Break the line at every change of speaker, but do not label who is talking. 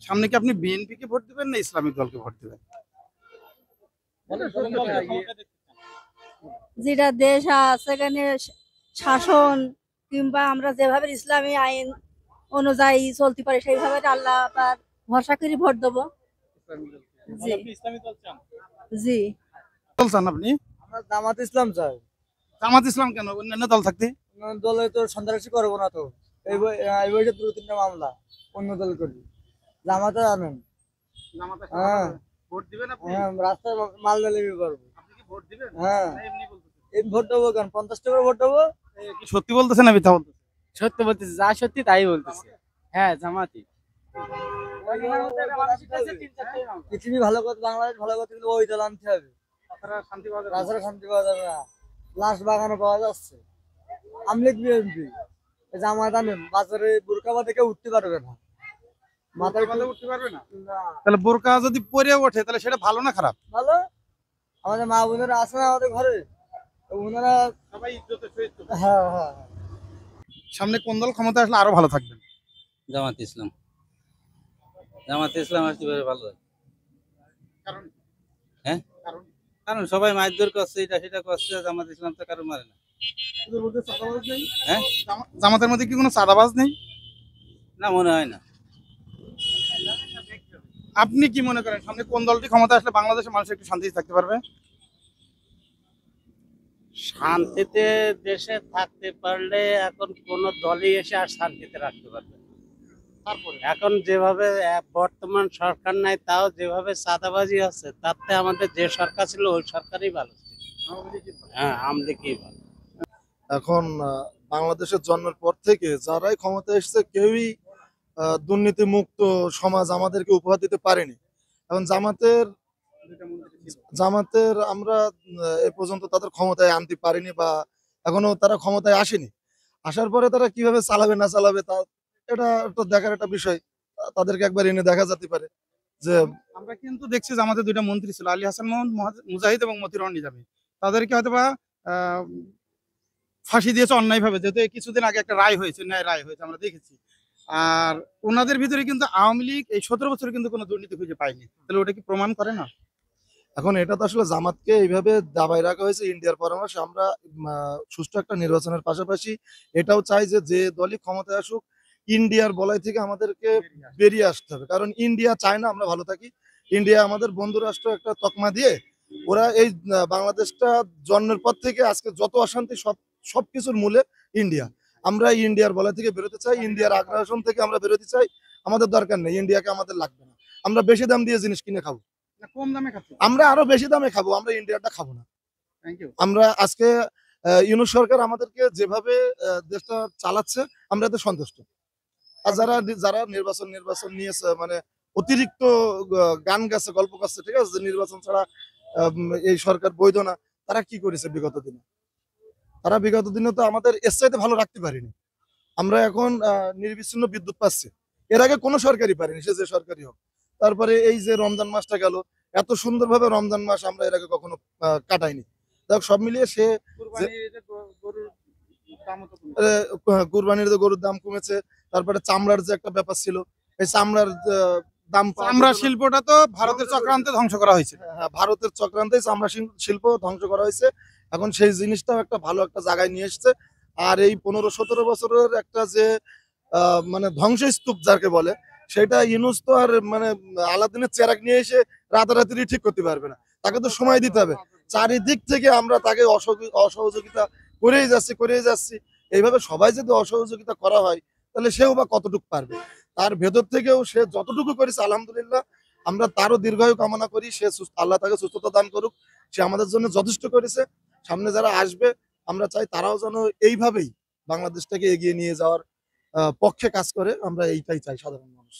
সামনে কি আপনি বিএনপি কে ভোট দিবেন না ইসলামিক দলকে ভোট দিবেন?
যেটা দেশ সেখানে শাসন কিংবা আমরা যেভাবে ইসলামী আইন অনুযায়ী চলতে পারি সেইভাবে আল্লাহ তার ভরসা করে ভোট দেবো। জি জি।
দল চান আপনি?
আমরা জামাত ইসলাম চাই।
জামাত ইসলাম কেন, অন্যান্য দল থাকতে?
অন্য দলে তো সন্ত্রাসী করবো না তো। এই বয়সে 2-3টা মামলা অন্য দল করি। জামাতে আনেন। হ্যাঁ
ভোট দিবেন আপনি?
হ্যাঁ, রাস্তায় মাল লেগে করবো।
আপনি কি ভোট দিবেন?
হ্যাঁ
না এমনি বলতেছেন?
এই ভোট দেবো কেন, 50 টাকা ভোট দেবো।
কি সত্যি বলতেছেন না মিথ্যা বলতেছেন?
সত্য বলতেছে, যা সত্যি তাই বলতেছে। হ্যাঁ, জামাতি।
পৃথিবী ভালো করতে, বাংলাদেশ ভালো করতে কিন্তু ওই দল আনতে হবে।
তাছাড়া শান্তি পাওয়া যাবে না।
তাছাড়া শান্তি পাওয়া যাবে না। লাশ বাগানো পাওয়া যাচ্ছে। আমলিগ বিএনপি জামাত আনেন, বাজারে বুরকাবা থেকে উঠতে পারবে না। মাথায়
বোরকা উঠতে পারবে না?
না,
তাহলে বোরকা যদি পরে ওঠে তাহলে সেটা ভালো না খারাপ?
ভালো। আমাদের মা বোনেরা আছে না আমাদের ঘরে, তো ওনারা
সবাই ইজ্জতের সহিত চলবে।
হ্যাঁ হ্যাঁ
সামনে কোন দল ক্ষমতা আসলে আরো ভালো থাকবেন?
জামাত ইসলাম। জামাত ইসলাম আসলে ভালো হয়।
কারণ
হ্যাঁ,
কারণ
কারণ সবাই মারধর করছে, এটা সেটা করছে, জামাত ইসলাম তো কারো মারে না।
এদের মধ্যে চাঁদাবাজ নেই?
হ্যাঁ,
জামাতের মধ্যে কি কোনো চাঁদাবাজ নেই?
না, মনে হয় না।
আপনি কি মনে করেন সামনে কোন দলটি ক্ষমতা আসলে বাংলাদেশের মানুষ একটু শান্তিতে থাকতে পারবে?
শান্তিতে দেশে থাকতে পারলে এখন কোন দলই এসে আর শান্তিতে রাখতে পারবে না।
তারপরে
এখন যেভাবে বর্তমান সরকার নাই, তাও যেভাবে চাঁদাবাজি হচ্ছে, তাতে আমাদের যে সরকার ছিল ওই সরকারই ভালো ছিল। হ্যাঁ, আমলিগই ভালো।
এখন বাংলাদেশের জন্মের পর থেকে যারাই ক্ষমতা এসেছে কেউই দুর্নীতি মুক্ত সমাজ আমাদেরকে উপহার দিতে পারেনি। এখন জামাতের আমরা এ পর্যন্ত তাদের ক্ষমতায় আনতে পারিনি বা এখনো তারা ক্ষমতায় আসেনি। আসার পরে তারা কিভাবে চালাবে না চালাবে তা এটা একটা দেখার একটা বিষয়। তাদেরকে একবার এনে দেখা যেতে পারে যে
আমরা কিন্তু দেখছি যে আমাদের দুইটা মন্ত্রী ছিল, আলী হাসান মোহাম্মদ মুজাহিদ এবং মতিউর রহমান নিজামী। তাদেরকে হয়তোবা ফাঁসি দিয়েছে অন্যায়ভাবে, যেহেতু এই কিছুদিন আগে একটা রায় হয়েছে, ন্যায় রায় হয়েছে, আমরা দেখেছি। আর ওনাদের ভিতরে কিন্তু আওয়ামী লীগ এই 17 বছরে কিন্তু কোনো দুর্নীতি খুঁজে পায়নি। তাহলে ওটা কি প্রমাণ করে না?
এখন এটা তো আসলে জামাতকে এইভাবে দাবায় রাখা হয়েছে ইন্ডিয়ার পরামর্শ। আমরা সুষ্ঠু একটা নির্বাচনের পাশাপাশি এটাও চাই যে যে দলই ক্ষমতায় আসুক ইন্ডিয়ার বলয় থেকে আমাদেরকে বেরিয়ে আসতে হবে। কারণ ইন্ডিয়া চায় না আমরা ভালো থাকি। ইন্ডিয়া আমাদের বন্ধু রাষ্ট্র একটা তকমা দিয়ে ওরা এই বাংলাদেশটা জন্মের পর থেকে আজকে যত অশান্তি সবকিছুর মূলে ইন্ডিয়া। আমরা ইন্ডিয়ার বলয় থেকে বেরোতে চাই, ইন্ডিয়ার আগ্রাসন থেকে আমরা বেরোতে চাই। আমাদের দরকার নেই, ইন্ডিয়াকে আমাদের লাগবে না। আমরা বেশি দাম দিয়ে জিনিস কিনে খাবো,
না কম দামে খাচ্ছে?
আমরা আরো বেশি দামে খাবো, আমরা ইন্ডিয়াটা খাবো না।
Thank you.
আমরা আজকে ইউনূস সরকার আমাদেরকে যেভাবে দেশটা চালাচ্ছে আমরা এতে সন্তুষ্ট। আর যারা যারা নির্বাচন নিয়ে মানে অতিরিক্ত গান গাছে গল্প করছে, ঠিক আছে, যে নির্বাচন ছাড়া এই সরকার বৈধ না, তারা কি করেছে বিগত দিনে? তারা বিগত দিনে তো আমাদের এর চাইতে ভালো রাখতে পারিনি। আমরা এখন নির্বিচ্ছিন্ন বিদ্যুৎ পাচ্ছি, এর আগে কোনো সরকারই পারেনি, সে যে সরকারই হোক। তারপরে এই যে রমজান মাসটা গেল, এত সুন্দরভাবে রমজান মাস আমরা এর আগে কখনো কাটাইনি। দেখ সব মিলিয়ে সে কুরবানির যে গরুর দাম কমেছে, তারপরে চামড়ার যে একটা ব্যাপার ছিল, এই চামড়ার দাম,
চামড়া শিল্পটা তো ভারতের চক্রান্তে ধ্বংস করা হয়েছে।
হ্যাঁ, ভারতের চক্রান্তে চামড়া শিল্প ধ্বংস করা হয়েছে। এখন সেই জিনিসটাও একটা ভালো একটা জায়গায় নিয়ে এসছে। আর এই 15-17 বছরের একটা যে মানে ধ্বংসস্তূপ যাকে বলে, সেটা ইউনূস তো আর মানে আলাদিনের চেরাগ নিয়ে এসে রাতারাতি ঠিক করতে পারবে না। তাকে তো সময় দিতে হবে। চারিদিক থেকে আমরা তাকে অসহযোগিতা করেই যাচ্ছি। এইভাবে সবাই যদি অসহযোগিতা করা হয় তাহলে সেও বা কতটুকু পারবে? তার ভেতর থেকেও সে যতটুকু করেছে আলহামদুলিল্লাহ, আমরা তারও দীর্ঘায়ু কামনা করি। সে আল্লাহ তাকে সুস্থতা দান করুক। সে আমাদের জন্য যথেষ্ট করেছে। সামনে যারা আসবে আমরা চাই তারাও যেন এইভাবেই বাংলাদেশটাকে এগিয়ে নিয়ে যাওয়ার পক্ষে কাজ করে। আমরা এইটাই চাই সাধারণ মানুষ।